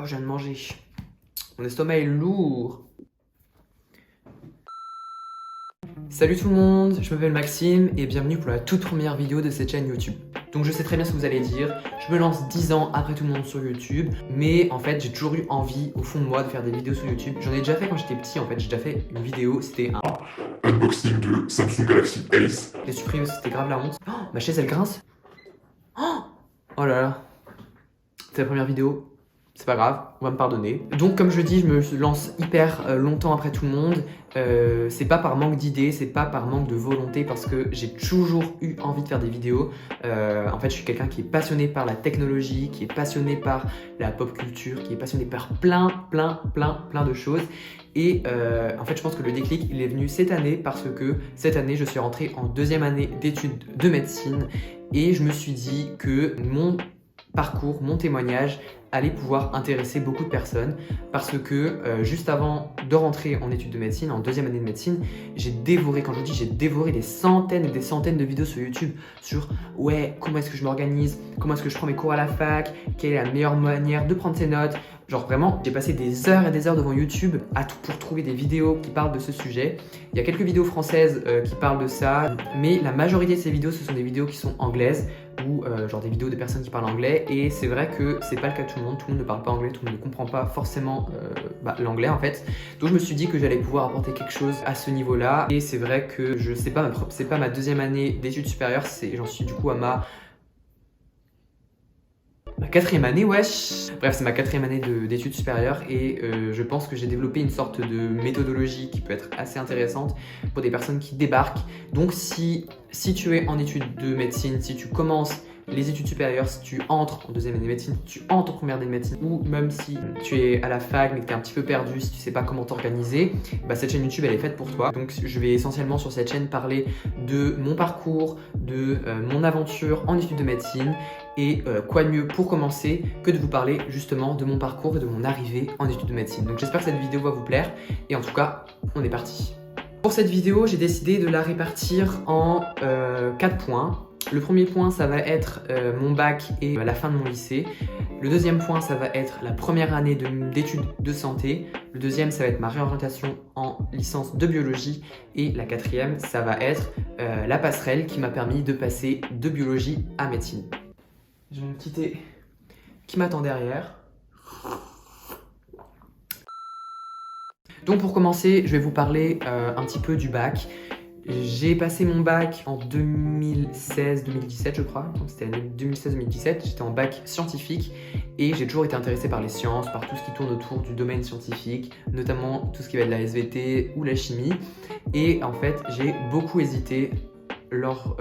Oh, je viens de manger. Mon estomac est lourd. Salut tout le monde, je m'appelle Maxime et bienvenue pour la toute première vidéo de cette chaîne YouTube. Donc je sais très bien ce que vous allez dire, je me lance 10 ans après tout le monde sur YouTube, mais en fait j'ai toujours eu envie au fond de moi de faire des vidéos sur YouTube. J'en ai déjà fait quand j'étais petit en fait, j'ai déjà fait une vidéo, c'était un unboxing de Samsung Galaxy Ace. j'ai supprimé parce que c'était grave la honte. Oh, ma chaise elle grince. Oh là là, c'est la première vidéo. C'est pas grave, on va me pardonner. Donc comme je dis, je me lance hyper longtemps après tout le monde. C'est pas par manque d'idées, c'est pas par manque de volonté, parce que j'ai toujours eu envie de faire des vidéos. En fait, je suis quelqu'un qui est passionné par la technologie, qui est passionné par la pop culture, qui est passionné par plein de choses. Et en fait, je pense que le déclic, il est venu cette année, parce que cette année, je suis rentré en deuxième année d'études de médecine et je me suis dit que mon parcours, mon témoignage allait pouvoir intéresser beaucoup de personnes, parce que juste avant de rentrer en études de médecine, en deuxième année de médecine, j'ai dévoré, quand je vous dis j'ai dévoré des centaines et des centaines de vidéos sur YouTube sur ouais, comment est-ce que je m'organise, comment est-ce que je prends mes cours à la fac, quelle est la meilleure manière de prendre ses notes. Genre vraiment, j'ai passé des heures et des heures devant YouTube pour trouver des vidéos qui parlent de ce sujet. Il y a quelques vidéos françaises qui parlent de ça, mais la majorité de ces vidéos, ce sont des vidéos qui sont anglaises, ou genre des vidéos de personnes qui parlent anglais, et c'est vrai que c'est pas le cas de tout le monde ne parle pas anglais, tout le monde ne comprend pas forcément l'anglais en fait. Donc je me suis dit que j'allais pouvoir apporter quelque chose à ce niveau-là, et c'est vrai que c'est pas ma deuxième année d'études supérieures, j'en suis du coup à ma quatrième année, wesh. Bref, c'est ma quatrième année d'études supérieures, et je pense que j'ai développé une sorte de méthodologie qui peut être assez intéressante pour des personnes qui débarquent. Donc si tu es en études de médecine, si tu commences les études supérieures, si tu entres en deuxième année de médecine, si tu entres en première année de médecine, ou même si tu es à la fac mais que tu es un petit peu perdu, si tu sais pas comment t'organiser, bah cette chaîne YouTube elle est faite pour toi. Donc je vais essentiellement sur cette chaîne parler de mon parcours, de mon aventure en études de médecine, et quoi de mieux pour commencer que de vous parler justement de mon parcours et de mon arrivée en études de médecine. Donc j'espère que cette vidéo va vous plaire, et en tout cas on est parti. Pour cette vidéo, j'ai décidé de la répartir en 4 points. Le premier point, ça va être mon bac et la fin de mon lycée. Le deuxième point, ça va être la première année d'études de santé. Le deuxième, ça va être ma réorientation en licence de biologie. Et la quatrième, ça va être la passerelle qui m'a permis de passer de biologie à médecine. J'ai mon petit thé qui m'attend derrière. Donc pour commencer, je vais vous parler un petit peu du bac. J'ai passé mon bac en 2016-2017 je crois, donc c'était l'année 2016-2017, j'étais en bac scientifique, et j'ai toujours été intéressé par les sciences, par tout ce qui tourne autour du domaine scientifique, notamment tout ce qui va être la SVT ou la chimie, et en fait j'ai beaucoup hésité lors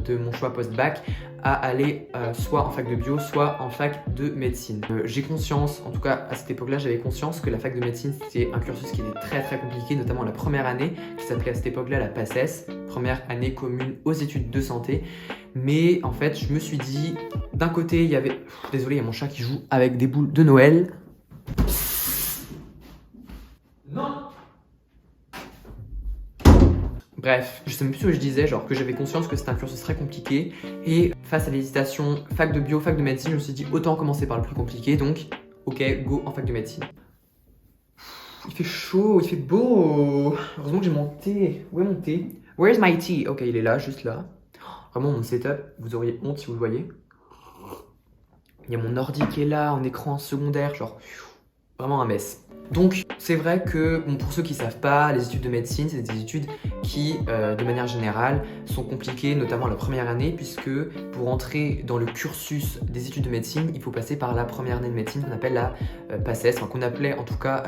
de mon choix post-bac à aller soit en fac de bio, soit en fac de médecine. J'ai conscience, en tout cas à cette époque-là, j'avais conscience que la fac de médecine c'était un cursus qui était très compliqué, notamment la première année, qui s'appelait à cette époque-là la PACES, première année commune aux études de santé. Mais en fait, je me suis dit, d'un côté, il y avait... Désolé, il y a mon chat qui joue avec des boules de Noël. Non! Bref, je sais même plus ce que je disais, genre que j'avais conscience que c'était un cursus très compliqué, et face à l'hésitation fac de bio, fac de médecine, je me suis dit autant commencer par le plus compliqué, donc ok, go en fac de médecine. Il fait chaud, il fait beau. Heureusement que j'ai mon thé. Où est mon thé? Where's my tea? Ok, il est là, juste là. Vraiment mon setup, vous auriez honte si vous le voyez. Il y a mon ordi qui est là, en écran secondaire, genre vraiment un mess. Donc c'est vrai que bon, pour ceux qui ne savent pas, les études de médecine, c'est des études qui, de manière générale, sont compliquées, notamment la première année, puisque pour entrer dans le cursus des études de médecine, il faut passer par la première année de médecine qu'on appelle la PACES, enfin, qu'on appelait en tout cas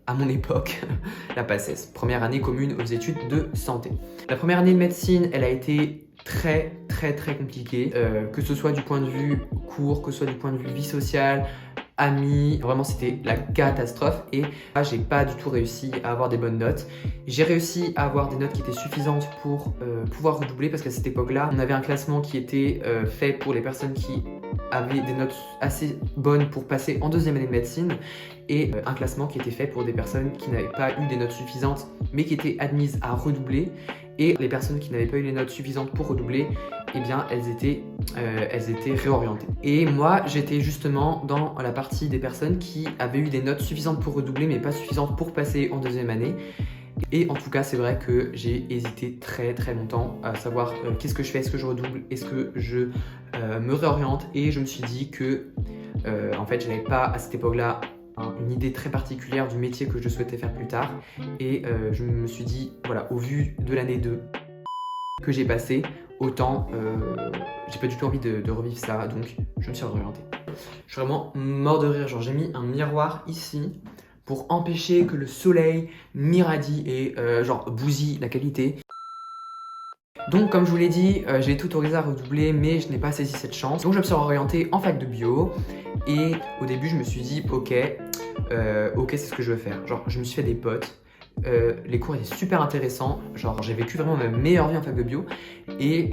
à mon époque la PACES, première année commune aux études de santé. La première année de médecine, elle a été très compliquée, que ce soit du point de vue cours, que ce soit du point de vue vie sociale, amis, vraiment c'était la catastrophe, et là j'ai pas du tout réussi à avoir des bonnes notes. J'ai réussi à avoir des notes qui étaient suffisantes pour pouvoir redoubler, parce qu'à cette époque-là, on avait un classement qui était fait pour les personnes qui avaient des notes assez bonnes pour passer en deuxième année de médecine, et un classement qui était fait pour des personnes qui n'avaient pas eu des notes suffisantes mais qui étaient admises à redoubler. et les personnes qui n'avaient pas eu les notes suffisantes pour redoubler, eh bien elles étaient réorientées. Et moi j'étais justement dans la partie des personnes qui avaient eu des notes suffisantes pour redoubler mais pas suffisantes pour passer en deuxième année. Et en tout cas c'est vrai que j'ai hésité très longtemps à savoir qu'est-ce que je fais, est-ce que je redouble, est-ce que je me réoriente, et je me suis dit que en fait je n'avais pas à cette époque-là une idée très particulière du métier que je souhaitais faire plus tard, et je me suis dit voilà, au vu de l'année 2 que j'ai passé, autant j'ai pas du tout envie de revivre ça, donc je me suis réorienté. Je suis vraiment mort de rire, genre j'ai mis un miroir ici pour empêcher que le soleil m'irradie et genre bousille la qualité. Donc comme je vous l'ai dit, j'ai tout autorisé à redoubler mais je n'ai pas saisi cette chance. Donc je me suis orienté en fac de bio et au début je me suis dit ok c'est ce que je veux faire. Genre je me suis fait des potes, les cours étaient super intéressants, genre j'ai vécu vraiment ma meilleure vie en fac de bio et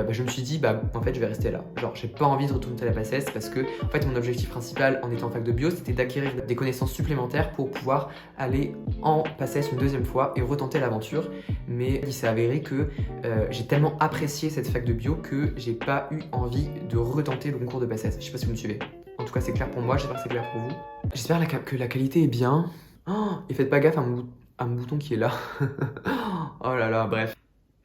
je me suis dit en fait je vais rester là. Genre j'ai pas envie de retourner à la PACES parce que en fait mon objectif principal en étant en fac de bio c'était d'acquérir des connaissances supplémentaires pour pouvoir aller en PACES une deuxième fois et retenter l'aventure. Mais il s'est avéré que j'ai tellement apprécié cette fac de bio que j'ai pas eu envie de retenter le concours de PACES. Je sais pas si vous me suivez. En tout cas c'est clair pour moi, j'espère que c'est clair pour vous. J'espère que la qualité est bien. Oh, et faites pas gaffe à mon bouton qui est là. Oh là là, bref.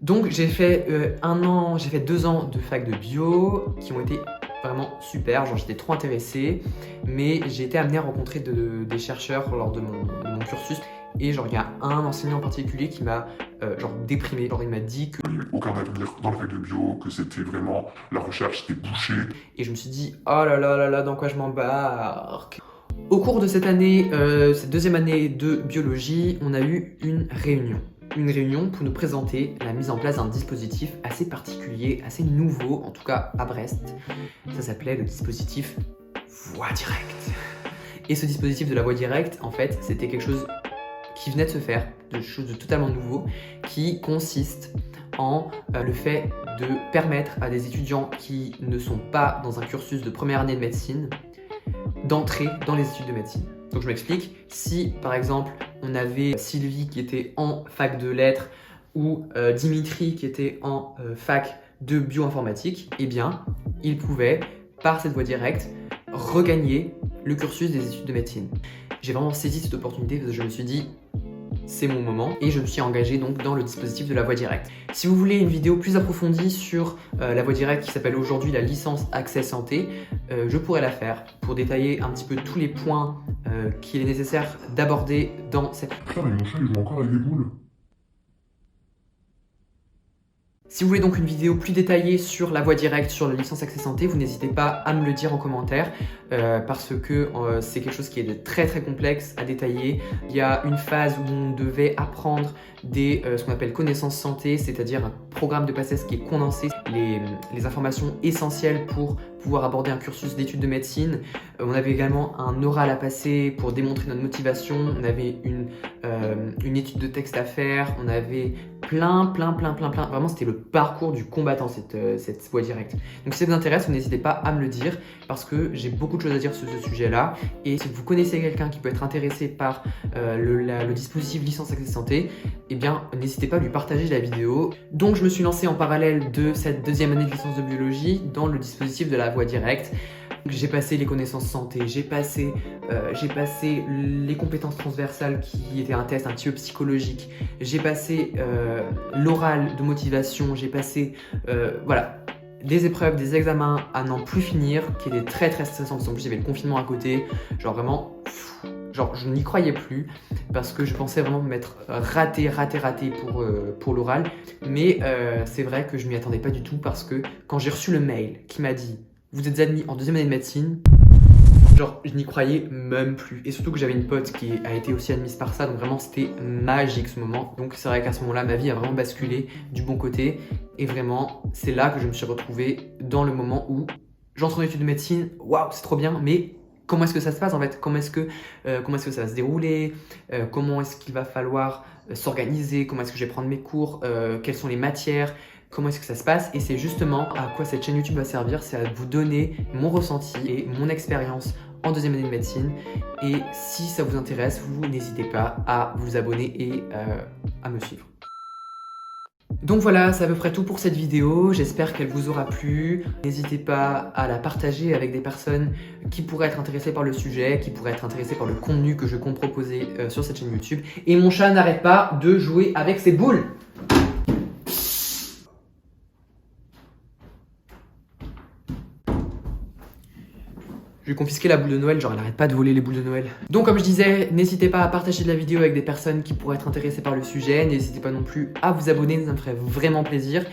Donc j'ai fait 2 ans de fac de bio qui ont été vraiment super, genre j'étais trop intéressé, mais j'ai été amené à rencontrer des chercheurs lors de mon cursus, et genre il y a un enseignant en particulier qui m'a genre déprimé. Genre il m'a dit que Il n'y avait aucun avenir dans le fac de bio, que c'était vraiment, la recherche était bouchée. Et je me suis dit oh là là, dans quoi je m'embarque. Au cours de cette année, cette deuxième année de biologie, on a eu une réunion. Une réunion pour nous présenter la mise en place d'un dispositif assez particulier, assez nouveau, en tout cas à Brest. Ça s'appelait le dispositif voie directe. Et ce dispositif de la voie directe, en fait, c'était quelque chose qui venait de se faire, de chose de totalement nouveau, qui consiste en le fait de permettre à des étudiants qui ne sont pas dans un cursus de première année de médecine d'entrer dans les études de médecine. Donc je m'explique, si par exemple on avait Sylvie qui était en fac de lettres ou Dimitri qui était en fac de bioinformatique, eh bien ils pouvaient par cette voie directe regagner le cursus des études de médecine. J'ai vraiment saisi cette opportunité parce que je me suis dit c'est mon moment, et je me suis engagé donc dans le dispositif de la voie directe. Si vous voulez une vidéo plus approfondie sur la voie directe qui s'appelle aujourd'hui la licence accès santé, je pourrais la faire pour détailler un petit peu tous les points qu'il est nécessaire d'aborder dans cette... Putain mais mon chat il joue encore avec des boules. Si vous voulez donc une vidéo plus détaillée sur la voie directe, sur la licence accès santé, vous n'hésitez pas à me le dire en commentaire parce que c'est quelque chose qui est de très complexe à détailler. Il y a une phase où on devait apprendre ce qu'on appelle connaissances santé, c'est-à-dire un programme de PACES qui est condensé, les informations essentielles pour pouvoir aborder un cursus d'études de médecine. On avait également un oral à passer pour démontrer notre motivation, on avait une étude de texte à faire, on avait plein. Vraiment, c'était le parcours du combattant, cette voie directe. Donc si ça vous intéresse, n'hésitez pas à me le dire parce que j'ai beaucoup de choses à dire sur ce sujet-là. Et si vous connaissez quelqu'un qui peut être intéressé par le dispositif licence accès santé, eh bien, n'hésitez pas à lui partager la vidéo. Donc, je me suis lancé en parallèle de cette deuxième année de licence de biologie dans le dispositif de la voie directe. J'ai passé les connaissances santé, j'ai passé les compétences transversales qui étaient un test un petit peu psychologique, j'ai passé l'oral de motivation, j'ai passé voilà, des épreuves, des examens à n'en plus finir qui étaient très stressants parce qu'en plus il y avait le confinement à côté, genre vraiment, genre je n'y croyais plus parce que je pensais vraiment m'être raté pour l'oral, mais c'est vrai que je m'y attendais pas du tout parce que quand j'ai reçu le mail qui m'a dit vous êtes admis en deuxième année de médecine, genre je n'y croyais même plus. Et surtout que j'avais une pote qui a été aussi admise par ça, donc vraiment c'était magique ce moment. Donc c'est vrai qu'à ce moment-là, ma vie a vraiment basculé du bon côté. Et vraiment, c'est là que je me suis retrouvé dans le moment où j'entre en études de médecine, waouh, c'est trop bien, mais comment est-ce que ça se passe en fait? Comment est-ce que ça va se dérouler? Comment est-ce qu'il va falloir s'organiser? Comment est-ce que je vais prendre mes cours? Quelles sont les matières? Comment est-ce que ça se passe? Et c'est justement à quoi cette chaîne YouTube va servir, c'est à vous donner mon ressenti et mon expérience en deuxième année de médecine. Et si ça vous intéresse, vous n'hésitez pas à vous abonner et à me suivre. Donc voilà, c'est à peu près tout pour cette vidéo. J'espère qu'elle vous aura plu. N'hésitez pas à la partager avec des personnes qui pourraient être intéressées par le sujet, qui pourraient être intéressées par le contenu que je compte proposer sur cette chaîne YouTube. Et mon chat n'arrête pas de jouer avec ses boules. Je vais confisquer la boule de Noël, genre elle arrête pas de voler les boules de Noël. Donc comme je disais, n'hésitez pas à partager la vidéo avec des personnes qui pourraient être intéressées par le sujet. N'hésitez pas non plus à vous abonner, ça me ferait vraiment plaisir.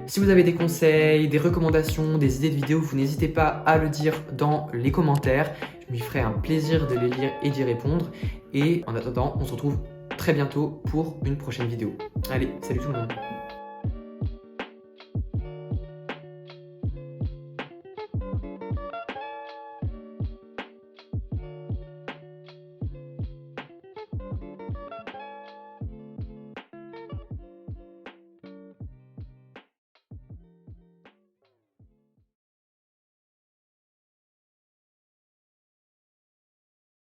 Si vous avez des conseils, des recommandations, des idées de vidéos, vous n'hésitez pas à le dire dans les commentaires. Je m'y ferai un plaisir de les lire et d'y répondre. Et en attendant, on se retrouve très bientôt pour une prochaine vidéo. Allez, salut tout le monde.